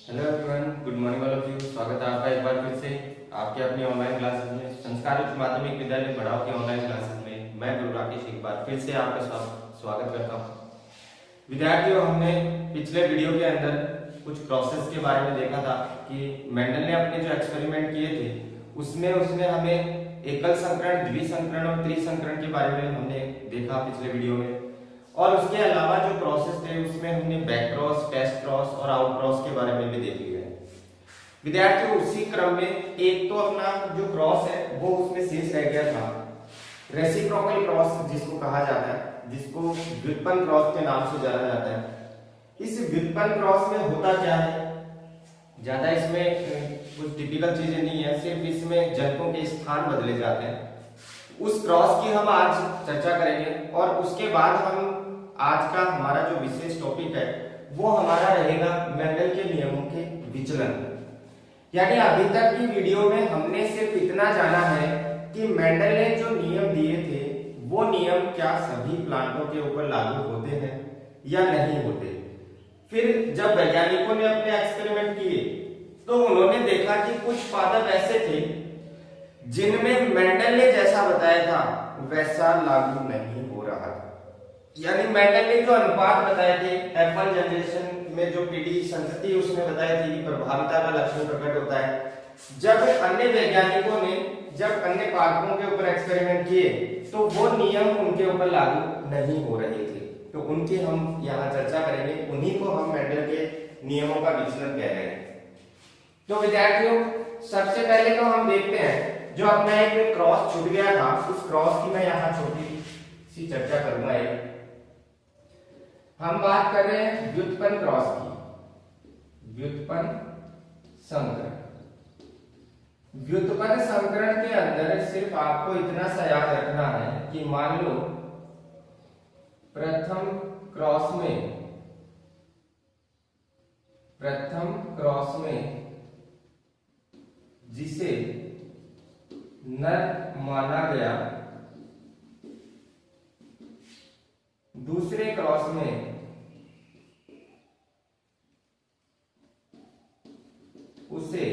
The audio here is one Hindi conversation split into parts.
Hello everyone, good morning all of you. स्वागत है आपका एक बार फिर से आपके अपनी ऑनलाइन क्लासेस में, संस्कार उच्च माध्यमिक विद्यालय बढ़ाओ की ऑनलाइन क्लासेस में। मैं गुरु राकेश एक बार फिर से आपका स्वागत करता हूँ। विद्यार्थियों, हमने पिछले वीडियो के अंदर कुछ प्रोसेस के बारे में देखा था कि मेंडल ने अपने जो एक्सपेरिमेंट किए थे उसमें उसने हमें एकल संकरण, द्विसंकरण और त्रिसंकरण के बारे में हमने देखा पिछले वीडियो में। और उसके अलावा जो प्रोसेस थे उसमें हमने बैक क्रॉस, टेस्ट क्रॉस और आउट क्रॉस के बारे में भी देख लिया है। विद्यार्थियों, उसी क्रम में एक तो अपना जो क्रॉस है वो उसमें शेष रह गया था, रेसिप्रोकल क्रॉस जिसको कहा जाता है, जिसको व्युत्पन्न क्रॉस के नाम से जाना जाता है। इस व्युत्पन्न क्रॉस में होता क्या है, ज्यादा इसमें कुछ टिपिकल चीजें नहीं है, सिर्फ इसमें जनकों के स्थान बदले जाते हैं। उस क्रॉस की हम आज चर्चा करेंगे और उसके बाद हम आज का हमारा जो विशेष टॉपिक है वो हमारा रहेगा मेंडल के नियमों के विचलन। यानी अभी तक की वीडियो में हमने सिर्फ इतना जाना है कि मेंडल ने जो नियम दिए थे वो नियम क्या सभी प्लांटों के ऊपर लागू होते हैं या नहीं होते। फिर जब वैज्ञानिकों ने अपने एक्सपेरिमेंट किए तो उन्होंने देखा कि कुछ पादप ऐसे थे जिनमें मेंडल ने जैसा बताया था वैसा लागू नहीं हो रहा था। यानी मेंडल ने जो अनुपात बताए थे F1 जनरेशन में, जो पीडी संतति उसने बताई थी कि प्रभाविता का लक्षण प्रकट होता है। जब अन्य वैज्ञानिकों ने जब अन्य पादपों के ऊपर एक्सपेरिमेंट किए तो वो नियम उनके ऊपर लागू नहीं हो रहे थे, तो उनकी हम यहाँ चर्चा करेंगे। उन्हीं को हम मेंडल के नियमों का विचलन कह रहे हैं। तो विद्यार्थियों, सबसे पहले तो हम देखते हैं जो अपना एक क्रॉस छूट गया था, उस क्रॉस की मैं यहाँ छोटी सी चर्चा करूंगा। एक हम बात कर रहे हैं व्युत्पन्न क्रॉस की, व्युत्पन्न संकरण। व्युत्पन्न संकरण के अंदर सिर्फ आपको इतना सा याद रखना है कि मान लो प्रथम क्रॉस में जिसे नर माना गया, दूसरे क्रॉस में उसे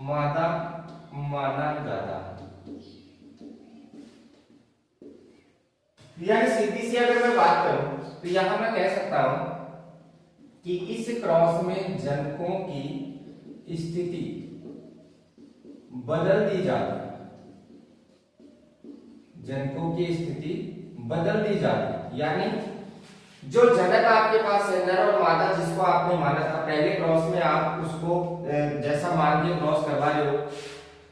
मादा माना जाता है। यानी सीधी सी अगर मैं बात करूं तो यहां मैं कह सकता हूं कि इस क्रॉस में जनकों की स्थिति बदल दी जाती है, जनकों की स्थिति बदल दी जाती है। यानी जो जनक आपके पास है, नर और मादा, जिसको आपने माना था पहले क्रॉस में, आप उसको जैसा मान के क्रॉस करवा रहे हो,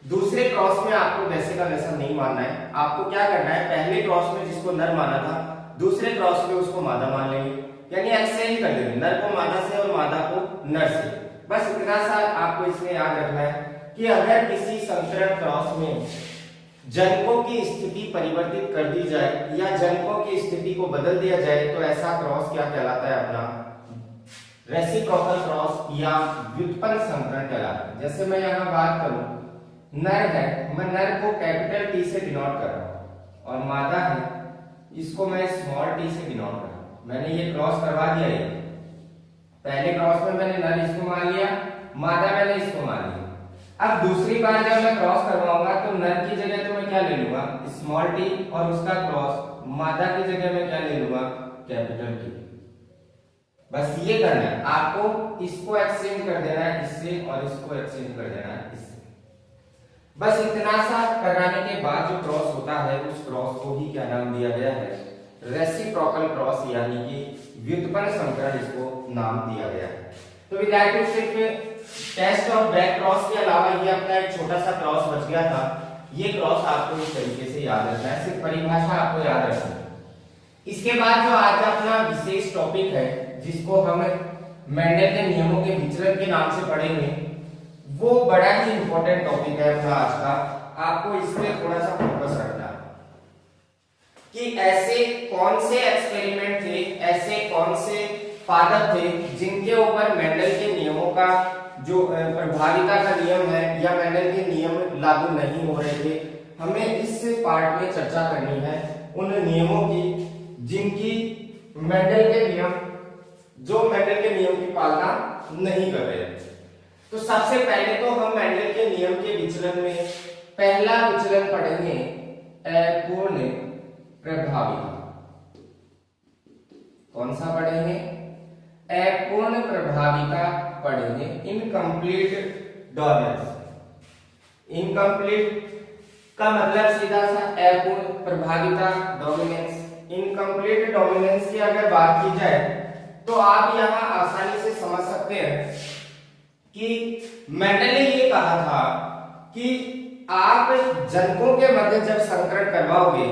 दूसरे क्रॉस में आपको वैसे का वैसा नहीं मानना है। आपको क्या करना है, पहले क्रॉस में जिसको नर माना था दूसरे क्रॉस में उसको मादा मान लेंगे, यानी एक्सचेंज कर देंगे, नर को मादा से और मादा को नर से। बस इतना सा आपको इसमें याद रखना है कि अगर किसी संकरण क्रॉस में जनकों की स्थिति परिवर्तित कर दी जाए या जनकों की स्थिति को बदल दिया जाए तो ऐसा क्रॉस क्या कहलाता है, अपना रेसिप्रोकल क्रॉस या व्युत्पन्न संकरण कहलाता है। जैसे मैं यहाँ बात करूं, नर है, मैं नर को कैपिटल टी से डिनोट कर रहा हूं और मादा है, इसको मैं स्मॉल टी से डिनोट कर रहा हूं। मैंने ये क्रॉस करवा दिया। ये पहले क्रॉस में मैंने नर इसको मान लिया, मादा मैंने इसको मान लिया। अब दूसरी बार जब मैं क्रॉस करवाऊंगा तो नर की जगह तो मैं क्या ले लूंगा, स्मॉल टी, और उसका क्रॉस मादा की जगह मैं क्या ले लूंगा, कैपिटल टी। बस ये करना है आपको, इसको एक्सचेंज कर देना है इससे और इसको एक्सचेंज कर देना है इससे। बस इतना सा कराने के बाद जो क्रॉस होता है उस क्रॉस को ही क्या नाम दिया गया है, रेसिप्रोकल क्रॉस, यानी कि व्युत्पन्न संकरण इसको नाम दिया गया है। तो विद्यार्थियों, सिर्फ टेस्ट और बैक क्रॉस के अलावा ये अपना एक छोटा सा क्रॉस बच गया था। ये क्रॉस आपको इस तरीके से याद रखना है, सिर्फ परिभाषा आपको याद रखना है। इसके बाद जो आज अपना विशेष टॉपिक है जिसको हम मेंडल के नियमों के विचलन के नाम से पढ़ेंगे, वो बड़ा ही इंपॉर्टेंट टॉपिक है अपना आज का। आपको इसमें थोड़ा सा फोकस रखना है कि ऐसे कौन से एक्सपेरिमेंट थे, ऐसे कौन से पादप थे जिनके ऊपर मेंडल के नियमों का जो प्रभाविता का नियम है या मेंडल के नियम लागू नहीं हो रहे थे। हमें इस पार्ट में चर्चा करनी है उन नियमों की जिनकी मेंडल के नियम जो मेंडल के नियम की पालना नहीं कर रहे हैं। तो सबसे पहले तो हम मेंडल के नियम के विचलन में पहला विचलन पढ़ेंगे अपूर्ण प्रभाविता। कौन सा पढ़ेंगे? अपूर्ण प्रभाविता पढ़ेंगे, इनकम्प्लीट डोमिनेंस। इनकम्प्लीट का मतलब सीधा सा अपूर्ण प्रभाविता डोमिनेंस। इनकम्प्लीट डोमिनेंस की अगर बात की जाए तो आप यहां आसानी से समझ सकते हैं कि मेंडल ने ये कहा था कि आप जनकों के मध्य जब संकरण करवाओगे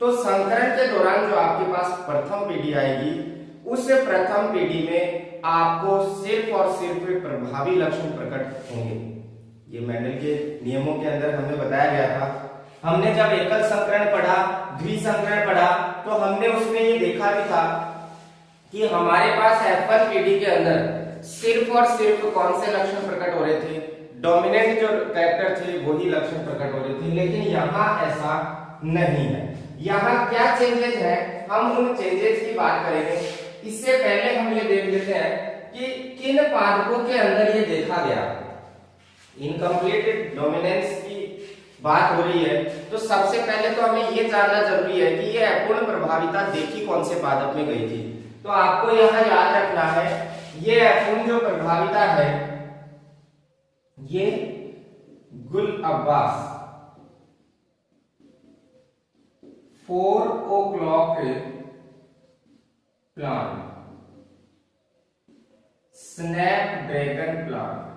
तो संकरण के दौरान जो आपके पास प्रथम पीढ़ी आएगी उस प्रथम पीढ़ी में आपको सिर्फ और सिर्फ प्रभावी लक्षण प्रकट होंगे। ये मेंडल के नियमों के अंदर हमें बताया गया था। हमने जब एकल संकरण पढ़ा, द्विसंकरण पढ़ा, तो हमने उसमें ये देखा भी था कि हमारे पास F1 पीढ़ी के अंदर सिर्फ और सिर्फ कौन से लक्षण प्रकट हो रहे थे? डोमिनेंट जो कैरेक्टर थे वही लक्षण प्रकट हो रहे थे। लेकिन यहाँ ऐसा नहीं है। यहाँ क्या चेंजेस है, हम उन चेंजेस की बात करेंगे। इससे पहले हम ये देख लेते हैं कि किन पादपों के अंदर ये देखा गया। इनकम्प्लीट डोमिनेंस की बात हो रही है तो सबसे पहले तो हमें ये जानना जरूरी है कि ये अपूर्ण प्रभाविता देखी कौन से पादप में गई थी। तो आपको यहाँ याद रखना है ये अपूर्ण जो प्रभाविता है ये गुल Abbas 4 o'clock plant, Snapdragon plant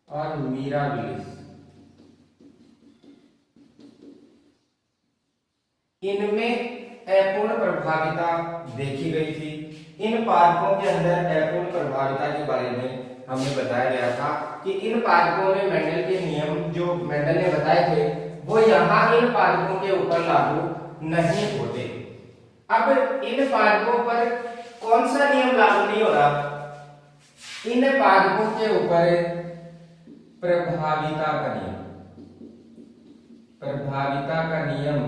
और मीराबिलिस, इनमें अपूर्ण प्रभाविता देखी गई थी। इन पादपों के अंदर अपूर्ण प्रभाविता के बारे में हमें बताया गया था कि इन पादपों में मेंडल के नियम जो मेंडल ने बताए थे वो यहाँ इन पादपों के ऊपर लागू नहीं होते। अब इन पादपों पर कौन सा नियम लागू नहीं हो रहा? इन पादपों के ऊपर प्रभाविता का नियम, प्रभाविता का नियम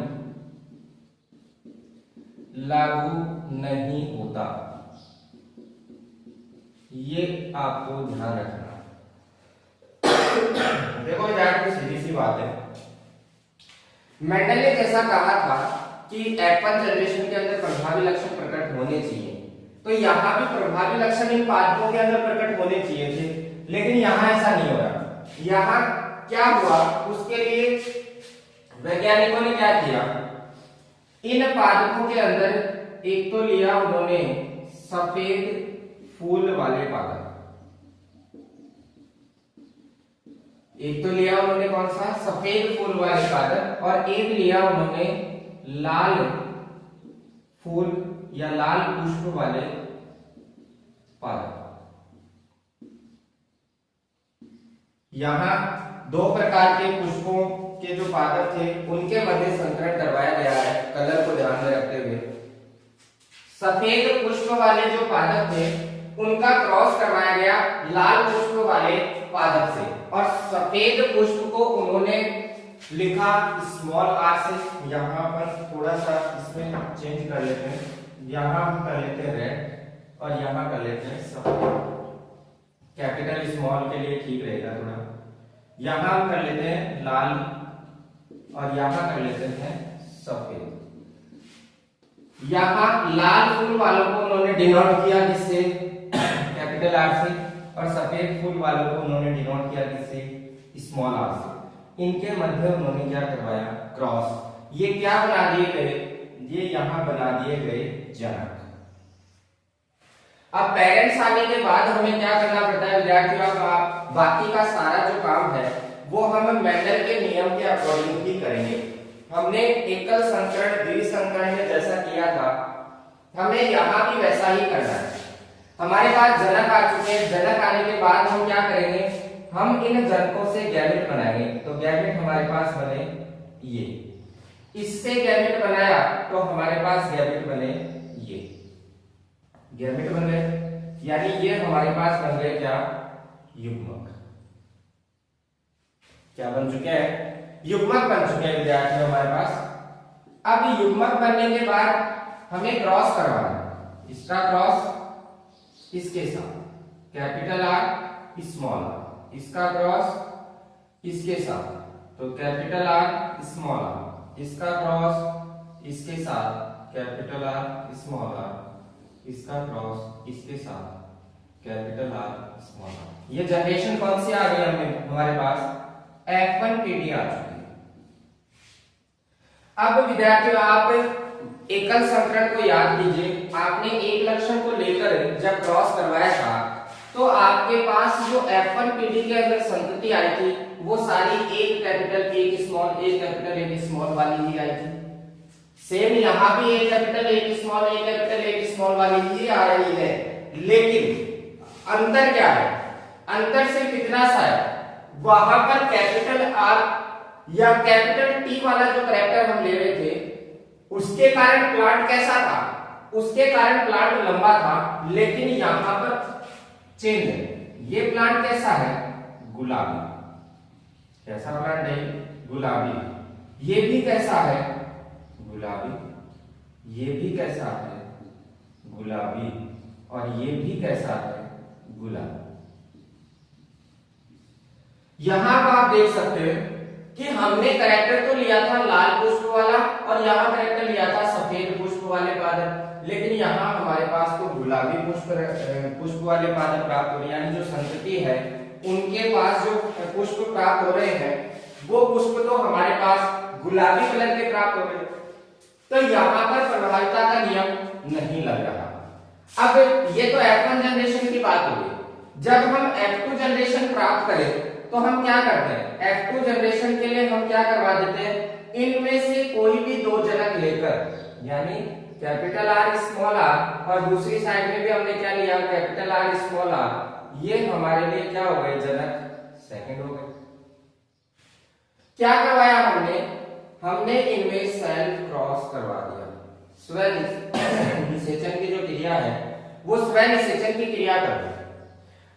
लागू नहीं होता। ये आपको ध्यान रखना। देखो यार सीधी सी बात है, मेंडल ने जैसा कहा था कि F1 जनरेशन के अंदर प्रभावी लक्षण प्रकट होने चाहिए, तो यहाँ भी प्रभावी लक्षण इन पादपों के अंदर प्रकट होने चाहिए थे, लेकिन यहाँ ऐसा नहीं हो रहा। यहाँ क्या हुआ, उसके लिए वैज्ञानिकों ने क्या किया, इन पादपों के अंदर एक तो लिया उन्होंने सफेद फूल वाले पादप, एक तो लिया उन्होंने कौन सा? सफेद फूल वाले पादप, और एक लिया उन्होंने लाल फूल या लाल पुष्प वाले पादप। यहां दो प्रकार के पुष्पों के जो पादप थे उनके मध्य संकरण करवाया गया है, कलर को ध्यान में रखते हुए। सफेद पुष्प वाले जो पादप थे उनका क्रॉस करवाया गया लाल पुष्प वाले पादप से, और सफेद पुष्प को उन्होंने लिखा स्मॉल आर से। यहाँ पर थोड़ा सा इसमें चेंज कर लेते हैं, यहाँ हम कर लेते हैं रेड और यहाँ कर लेते हैं सफेद। कैपिटल स्मॉल के लिए ठीक रहेगा थोड़ा। यहाँ हम कर लेते हैं लाल और यहाँ कर लेते हैं सफेद। यहाँ लाल फूल वालों को उन्होंने डिनोट किया किससे? कैपिटल आर से, और सफेद फूल वालों को उन्होंने डिनोट किया किससे? स्मॉल आर से। इनके मध्य उन्होंने क्या करवाया? क्रॉस। ये क्या बना दिए गए? ये यहाँ बना दिए गए जनक। अब पेरेंट्स आने के बाद हमें क्या करना पड़ता है विद्यार्थियों का? बाकी का सारा जो काम है वो हम मेंडल के नियम के अकॉर्डिंग ही करेंगे। हमने एकल संकरण द्विसंकरण में जैसा किया था हमें यहाँ भी वैसा ही करना है। हमारे पास जनक आ चुके हैं, जनक आने के बाद हम क्या करेंगे? हम इन जनकों से गैमेट बनाएंगे। तो गैमेट हमारे पास बने ये, इससे गैमेट बनाया तो हमारे पास गैमेट बने ये, गैमेट बन गए, यानी ये हमारे पास बन गए क्या? युग्मक। क्या बन चुके हैं? युग्मक बन चुके हैं विद्यार्थियों हमारे पास। अब युग्मक बनने के बाद हमें क्रॉस करवाना है, इसका क्रॉस इसके साथ कैपिटल आर स्मॉल आर, इसका क्रॉस इसके साथ तो कैपिटल आर स्मॉल आर, इसका क्रॉस इसके साथ कैपिटल आर स्मॉल आर, इसका क्रॉस इसके साथ कैपिटल आर स्मॉल आर। ये जनरेशन कौन सी आ गई हमारे पास? F1 PD आ चुकी है। अब विद्यार्थियों आप एकल संकरण को याद कीजिए, आपने एक लक्षण को लेकर जब क्रॉस करवाया था तो आपके पास जो F1 PD के अंदर संतति आई थी वो सारी एक कैपिटल एक स्मॉल एक कैपिटल एक स्मॉल वाली ही आई थी। सेम यहाँ भी एक कैपिटल एक स्मॉल एक कैपिटल एक स्मॉल वाली ही आ रही है, लेकिन अंतर क्या है? अंतर सिर्फ इतना सा है, वहां पर कैपिटल आर या कैपिटल टी वाला जो कैरेक्टर हम ले रहे थे उसके कारण प्लांट कैसा था? उसके कारण प्लांट लंबा था, लेकिन यहां पर चेंज है। ये प्लांट कैसा है? गुलाबी। कैसा प्लांट है? गुलाबी। ये भी कैसा है? गुलाबी। ये भी कैसा है? गुलाबी। और ये भी कैसा है? गुलाबी। यहां आप देख सकते हैं कि हमने कैरेक्टर तो लिया था लाल पुष्प वाला और यहाँ कैरेक्टर लिया था सफेद पुष्प वाले पादप, लेकिन यहाँ हमारे पास तो गुलाबी पुष्प वाले पादप प्राप्त हो रहे हैं, यानी जो संतति है उनके पास जो पुष्प प्राप्त हो रहे हैं वो पुष्प तो हमारे पास गुलाबी कलर के प्राप्त हो रहे हैं, तो यहाँ पर प्रभाविता का नियम नहीं लग रहा। अब ये तो F1 जनरेशन की बात हो गई। जब हम F2 जनरेशन प्राप्त करें तो हम क्या करते हैं? F2 जनरेशन के लिए हम क्या करवा देते हैं? इनमें से कोई भी दो जनक लेकर, यानी कैपिटल आर स्मॉल आर और दूसरी साइड में भी हमने क्या लिया? Capital R small R. ये हमारे लिए क्या हो गए? जनक सेकंड हो गए। क्या करवाया हमने? हमने इनमें सेल्फ क्रॉस करवा दिया। स्व निषेचन की जो क्रिया है वो स्व निषेचन की क्रिया कर दे।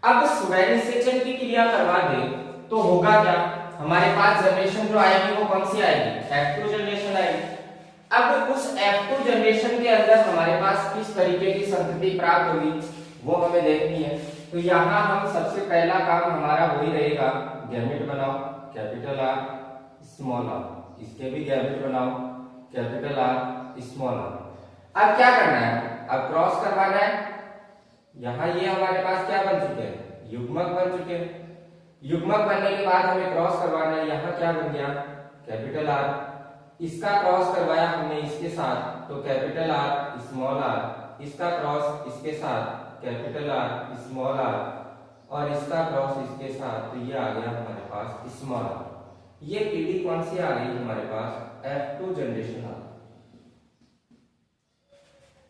अब स्व निषेचन की क्रिया करवा दे तो होगा क्या? हमारे पास जनरेशन जो आएगी वो कौन सी आएगी? F2 जनरेशन आएगी। अब उस F2 जनरेशन के अंदर हमारे पास किस तरीके की संतति प्राप्त होगी वो हमें देखनी है। तो यहाँ हम सबसे पहला काम हमारा वही रहेगा, गैमेट बनाओ कैपिटल आर स्मॉल आर, इसके भी गैमेट बनाओ कैपिटल आर स्मॉल आर। अब क्या करना है? अब क्रॉस करवाना है। यहाँ ये हमारे पास क्या बन चुके हैं? युग्मक बन चुके हैं। युग्मक बनने के बाद हमें क्रॉस करवाना है। यहाँ क्या बन गया? Capital R. इसका क्रॉस करवाया हमने इसके साथ तो कैपिटल आर स्मॉल आर, इसका क्रॉस इसके साथ कैपिटल आर स्मॉल आर और इसका क्रॉस इसके साथ, तो ये आ गया हमारे पास स्मॉल आर। ये पीडी कौन सी आ गई हमारे पास? F2 जनरेशन आ।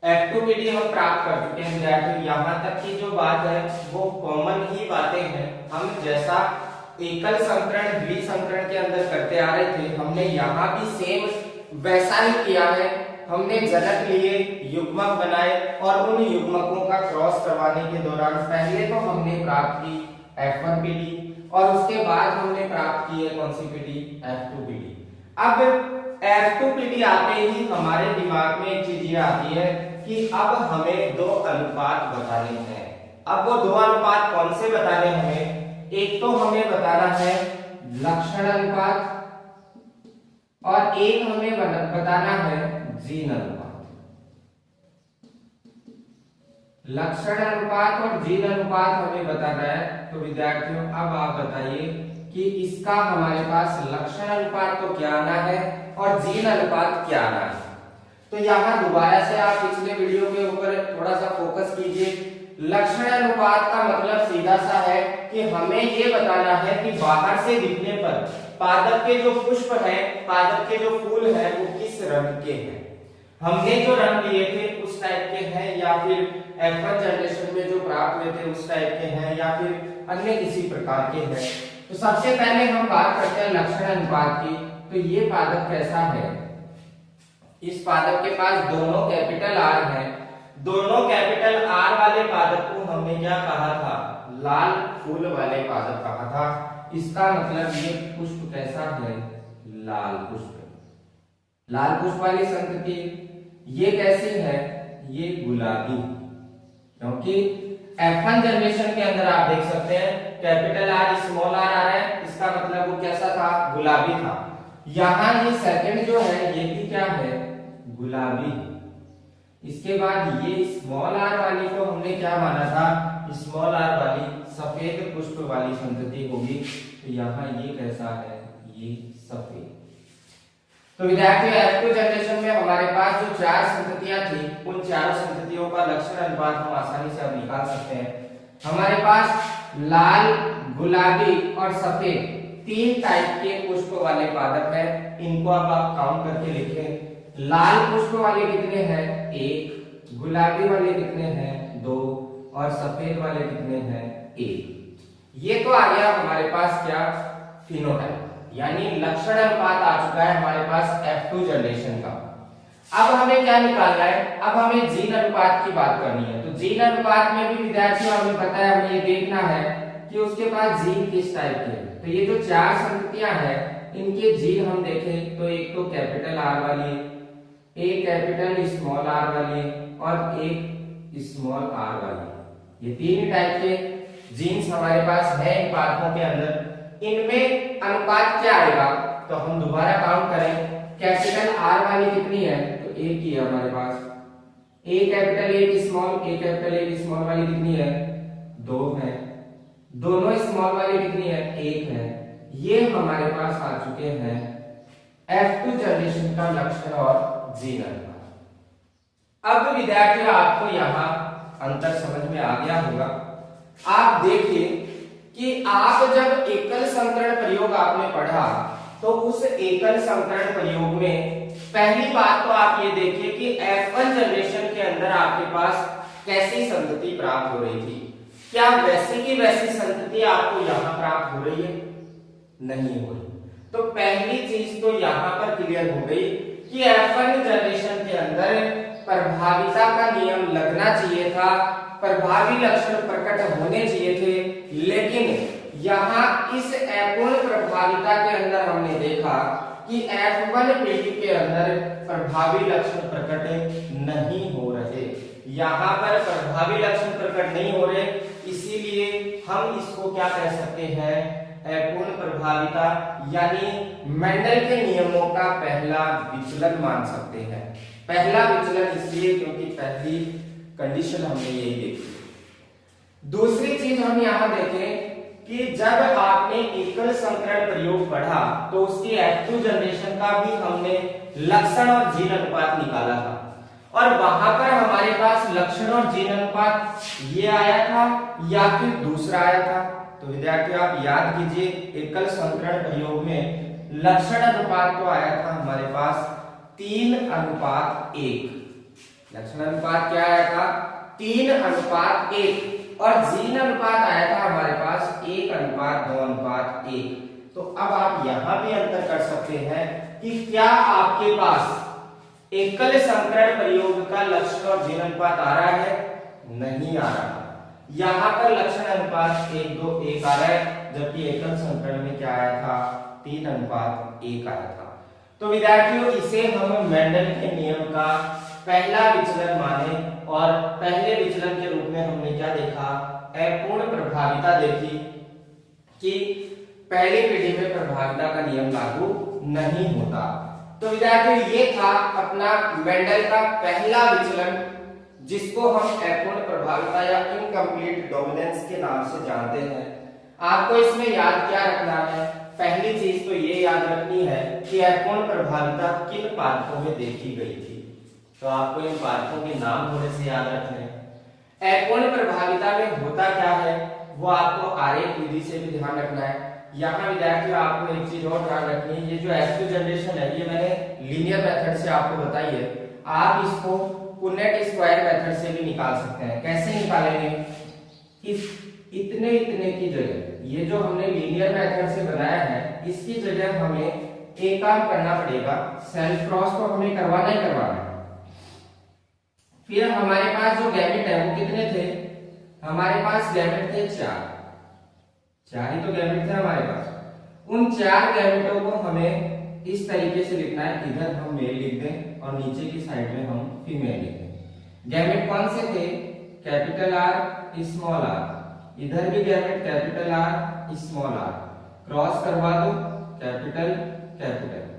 F2 पीडी हम प्राप्त कर चुके हैं विद्यार्थियों। यहाँ तक की जो बात है वो कॉमन ही बातें हैं। हम जैसा एकल संकरण द्विसंकरण के अंदर करते आ रहे थे हमने यहाँ भी सेम वैसा ही किया है। हमने जनक लिए, युग्मक बनाए और उन युग्मकों का क्रॉस करवाने के दौरान पहले तो हमने प्राप्त की F1 पीडी और उसके बाद हमने प्राप्त की है कौन सी पीडी? F2 PD. अब F2 पीडी आते ही हमारे दिमाग में एक चीज ये आती है कि अब हमें दो अनुपात बताने हैं। अब वो दो अनुपात कौन से बताने हमें? एक तो हमें बताना है लक्षण अनुपात और एक हमें बताना है जीन अनुपात। लक्षण अनुपात और जीन अनुपात हमें बताना है। तो विद्यार्थियों अब आप बताइए कि इसका हमारे पास लक्षण अनुपात तो क्या आना है और जीन अनुपात क्या आना है। तो यहाँ दोबारा से आप पिछले वीडियो के ऊपर थोड़ा सा फोकस कीजिए। लक्षण अनुपात का मतलब सीधा सा है कि हमें ये बताना है कि बाहर से दिखने पर पादप के जो पुष्प हैं, पादप के जो फूल हैं वो किस रंग के हैं। हमने जो रंग लिए थे उस टाइप के हैं या फिर F1 जनरेशन में जो प्राप्त हुए थे उस टाइप के हैं या फिर अन्य किसी प्रकार के हैं। तो सबसे पहले हम बात करते हैं लक्षण अनुपात की। तो ये पादप कैसा है? इस पादप के पास दोनों कैपिटल आर हैं। दोनों कैपिटल आर वाले पादप को हमने क्या कहा था? लाल फूल वाले पादप कहा था। इसका मतलब ये पुष्प कैसा है? लाल पुष्प। लाल पुष्प वाली संतति। ये कैसी है, ये गुलाबी, क्योंकि F1 जनरेशन के अंदर आप देख सकते हैं कैपिटल आर स्मॉल आर आ रहा है, इसका मतलब वो कैसा था, गुलाबी था। यहाँ ये सेकंड जो है ये भी क्या है, गुलाबी। इसके बाद ये स्मॉल आर वाली को हमने क्या माना था, स्मॉल आर वाली सफेद पुष्प वाली संतति होगी। तो यहाँ ये कैसा है, ये सफेद। तो विद्यार्थियों F2 जनरेशन में हमारे पास जो 4 संततियां थी, उन चारों संततियों का लक्षण अनुपात हम आसानी से अब निकाल सकते हैं। हमारे पास लाल, गुलाबी और सफेद 3 टाइप के पुष्प वाले पादप है। इनको अब आप काउंट करके लिखें। लाल पुष्प वाले कितने हैं, 1, गुलाबी वाले कितने हैं, 2 और सफेद वाले कितने हैं, 1। ये तो आ गया हमारे पास क्या, फिनोटाइप, यानी लक्षण अनुपात आ चुका है हमारे पास F2 जनरेशन का। अब हमें क्या निकालना है, अब हमें जीन अनुपात की बात करनी है। तो जीन अनुपात में भी विद्यार्थियों हमें पता है, हमें ये देखना है कि उसके पास जीन किस टाइप के हैं। तो ये जो 4 संततियां हैं इनके जीन हम देखें तो एक तो कैपिटल आर वाली, एक कैपिटल स्मॉल आर वाली और एक स्मॉल आर वाली। ये 3 टाइप के जीन्स हमारे पास है इन पादपों के अंदर। इनमें अनुपात क्या आएगा, तो हम दोबारा काउंट करें। कैपिटल आर वाली कितनी है, तो एक ही है हमारे पास, एक कैपिटल एक स्मॉल, एक कैपिटल एक स्मॉल वाली कितनी है, 2 है। दोनों स्मॉल वाली कितनी है, 1 है। ये हमारे पास आ चुके हैं F2 जनरेशन का लक्षण और जीन अनुपात। अब विद्यार्थियों आपको यहाँ अंतर समझ में आ गया होगा। आप देखिए कि आप जब एकल संकरण प्रयोग आपने पढ़ा, तो उस एकल संकरण प्रयोग में पहली बात तो आप ये देखिए कि F1 जनरेशन के अंदर आपके पास कैसी संतति प्राप्त हो रही थी। क्या वैसी की वैसी संतति आपको यहाँ प्राप्त हो रही है, नहीं हो रही। तो पहली चीज तो यहाँ पर क्लियर हो गई कि F1 जनरेशन के अंदर प्रभाविता का नियम लगना चाहिए था, प्रभावी लक्षण प्रकट होने चाहिए थे, लेकिन यहाँ इस अपूर्ण प्रभाविता के अंदर हमने देखा कि F1 पीढ़ी के अंदर प्रभावी लक्षण प्रकट नहीं हो रहे। यहाँ पर प्रभावी लक्षण प्रकट नहीं हो रहे, इसीलिए हम इसको क्या कह सकते हैं, अपूर्ण प्रभाविता, यानी मेंडल के नियमों का पहला विचलन मान सकते हैं। पहला विचलन इसलिए क्योंकि पहली कंडीशन हमने यही देखी। दूसरी चीज हम यहाँ देखें कि जब आपने एकल संकरण प्रयोग पढ़ा तो उसकी F2 जनरेशन का भी हमने लक्षण और जीन अनुपात निकाला था, और वहां पर हमारे पास लक्षण और जीन अनुपात ये आया था या फिर दूसरा आया था। तो विद्यार्थियों आप याद कीजिए, एकल संकरण प्रयोग में लक्षण अनुपात तो आया था हमारे पास 3:1। लक्षण अनुपात क्या आया था, 3:1, और जीन अनुपात आया था हमारे पास 1:2:1। तो अब आप यहां भी अंतर कर सकते हैं कि क्या आपके पास एकल संकरण प्रयोग का लक्षण और जीन अनुपात आ रहा है, नहीं आ रहा। यहाँ पर लक्षण अनुपात 1:2:1 आ रहा है, जबकि एकल संकरण में क्या आया था, 3:1 आया था। तो विद्यार्थियों इसे हम मेंडल के नियम का पहला विचलन माने, और पहले विचलन के रूप में हमने क्या देखा, अपूर्ण प्रभाविता देखी कि पहली पीढ़ी में प्रभाविता का नियम लागू नहीं होता। तो विद्यार्थियों ये था अपना मेंडल का पहला विचलन, जिसको हम अपूर्ण प्रभाविता या इनकम्प्लीट डोमिनेंस के नाम से जानते हैं। आपको इसमें याद क्या रखना है, पहली चीज तो ये याद रखनी है कि अपूर्ण प्रभाविता किन पादपों में देखी गई थी। तो आपको इन पादपों के नाम थोड़े से याद रखने हैं। अपूर्ण प्रभाविता में होता क्या है वो आपको आरेख विधि से भी ध्यान रखना है। यहाँ विद्यार्थियों आपको एक चीज और ध्यान रखनी है, ये जो F2 जनरेशन है ये मैंने लीनियर मेथड से आपको बताई है, आप इसको पुनेट स्क्वायर मेथड से भी निकाल सकते हैं। कैसे निकालेंगे, इस इतने इतने की जगह ये जो हमने लीनियर मेथड से बनाया है, इसकी जगह हमें एक काम करना पड़ेगा, सेल्फ क्रॉस तो हमें करवाना ही करवाना है। फिर हमारे पास जो गैमेट है वो कितने थे, हमारे पास गैमेट थे 4 ही तो गैमेट थे हमारे पास। उन 4 गैमेटों को हमें इस तरीके से लिखना है, इधर हम मेल लिख दें और नीचे की साइड में हम फीमेल लिख दें। गैमेट कौन से थे? कैपिटल आर स्मॉल आर, इधर भी gamete capital R small R, cross करवा दो कैपिटल कैपिटल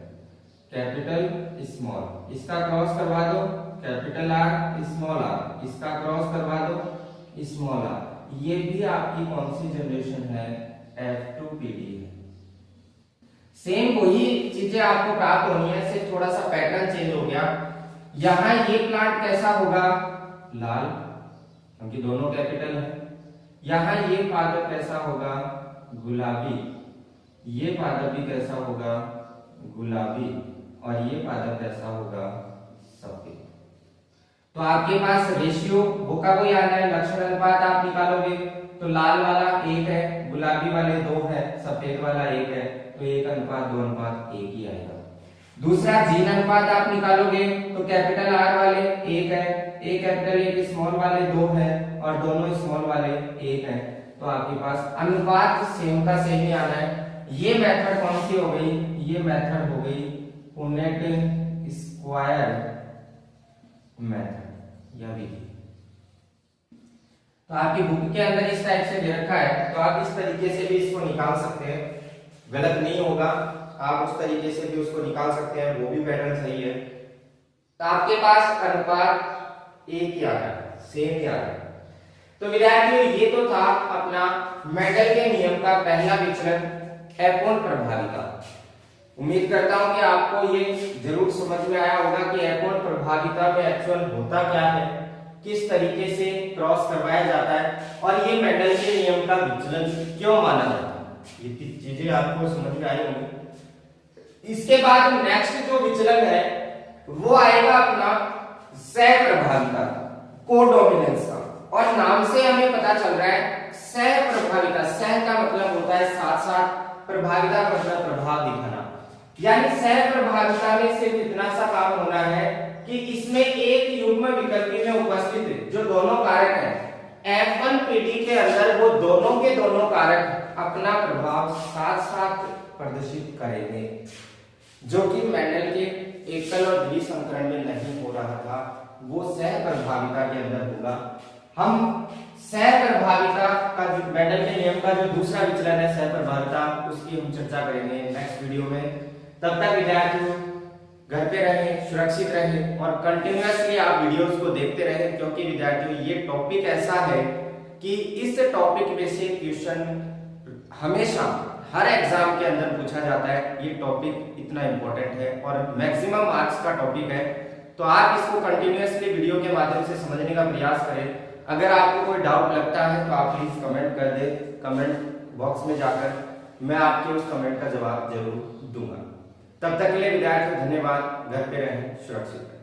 कैपिटल स्मॉल, इसका क्रॉस करवा दो कैपिटल आर स्मॉल आर, इसका क्रॉस करवा दो स्मॉल आर। ये भी आपकी कौन सी जनरेशन है? F2PD है। सेम वही चीजें आपको प्राप्त होनी है, सिर्फ थोड़ा सा पैटर्न चेंज हो गया। यहां ये प्लांट कैसा होगा? लाल, क्योंकि दोनों कैपिटल है। यहां ये पादप कैसा होगा? गुलाबी, ये पादप भी कैसा होगा? गुलाबी, और ये पादप कैसा होगा? सफेद। तो आपके पास रेशियो होगा कोई आना है, लक्षण अनुपात आप निकालोगे तो लाल वाला 1 है, गुलाबी वाले 2 है, सफेद वाला 1 है, तो 1:2:1 ही आएगा। दूसरा जीन अनुपात आप निकालोगे तो कैपिटल आर वाले 1 है, एक कैपिटल 1 स्मॉल वाले 2 है, और दोनों स्मॉल वाले 1 है, तो आपके पास अनुपात सेम का सेम ही आना है। ये मेथड कौन सी हो गई? ये मेथड हो गई पुनेट स्क्वायर मेथड या विधि। तो आपकी बुक के अंदर इस टाइप से दे रखा है, तो आप इस तरीके से भी इसको निकाल सकते हैं, गलत नहीं होगा, आप उस तरीके से भी उसको निकाल सकते हैं, वो भी पैटर्न सही है। तो आपके पास अनुपात एक ही आ रहा है, सेम ही आ रहा है। तो विद्यार्थियों ये तो था अपना मेंडल के नियम का पहला विचलन, एपोन प्रभाविता। उम्मीद करता हूं कि आपको ये जरूर समझ में आया होगा कि एपोन प्रभाविता में एक्चुअल होता क्या है, किस तरीके से क्रॉस करवाया जाता है, और ये मेंडल के नियम का विचलन क्यों माना जाता है। ये चीजें आपको समझ में आई होंगी। इसके बाद नेक्स्ट जो विचलन है वो आएगा अपना सह प्रभाविता, कोडोमिनेंस का, और नाम से हमें पता चल रहा है सह प्रभाविता। सह का मतलब होता है साथ साथ, प्रभाविता का मतलब प्रभाव दिखाना, यानी सह प्रभाविता में सिर्फ इतना सा काम होना है कि इसमें एक युग्म विकल्पी में उपस्थित जो दोनों कारक हैं F1PD के अंदर, वो दोनों के दोनों कारक अपना प्रभाव साथ साथ प्रदर्शित करेंगे, जो कि मेंडल के एकल और द्विसंकरण में नहीं हो रहा था, वो सह प्रभाविता के अंदर होगा। हम सह प्रभाविता का मेंडल के नियम का जो दूसरा विचलन है सह प्रभाविता, उसकी हम चर्चा करेंगे नेक्स्ट वीडियो में। तब तक विद्यार्थियों घर पे रहें, सुरक्षित रहें और कंटिन्यूअसली आप वीडियोस को देखते रहें, क्योंकि विद्यार्थियों ये टॉपिक ऐसा है कि इस टॉपिक में से क्वेश्चन हमेशा हर एग्जाम के अंदर पूछा जाता है। ये टॉपिक इतना इंपॉर्टेंट है और मैक्सिमम मार्क्स का टॉपिक है, तो आप इसको कंटिन्यूअसली वीडियो के माध्यम से समझने का प्रयास करें। अगर आपको कोई डाउट लगता है तो आप प्लीज कमेंट कर दे, कमेंट बॉक्स में जाकर मैं आपके उस कमेंट का जवाब जरूर दूंगा। तब तक के लिए विद्यार्थियों धन्यवाद, घर पे रहें, सुरक्षित रहें।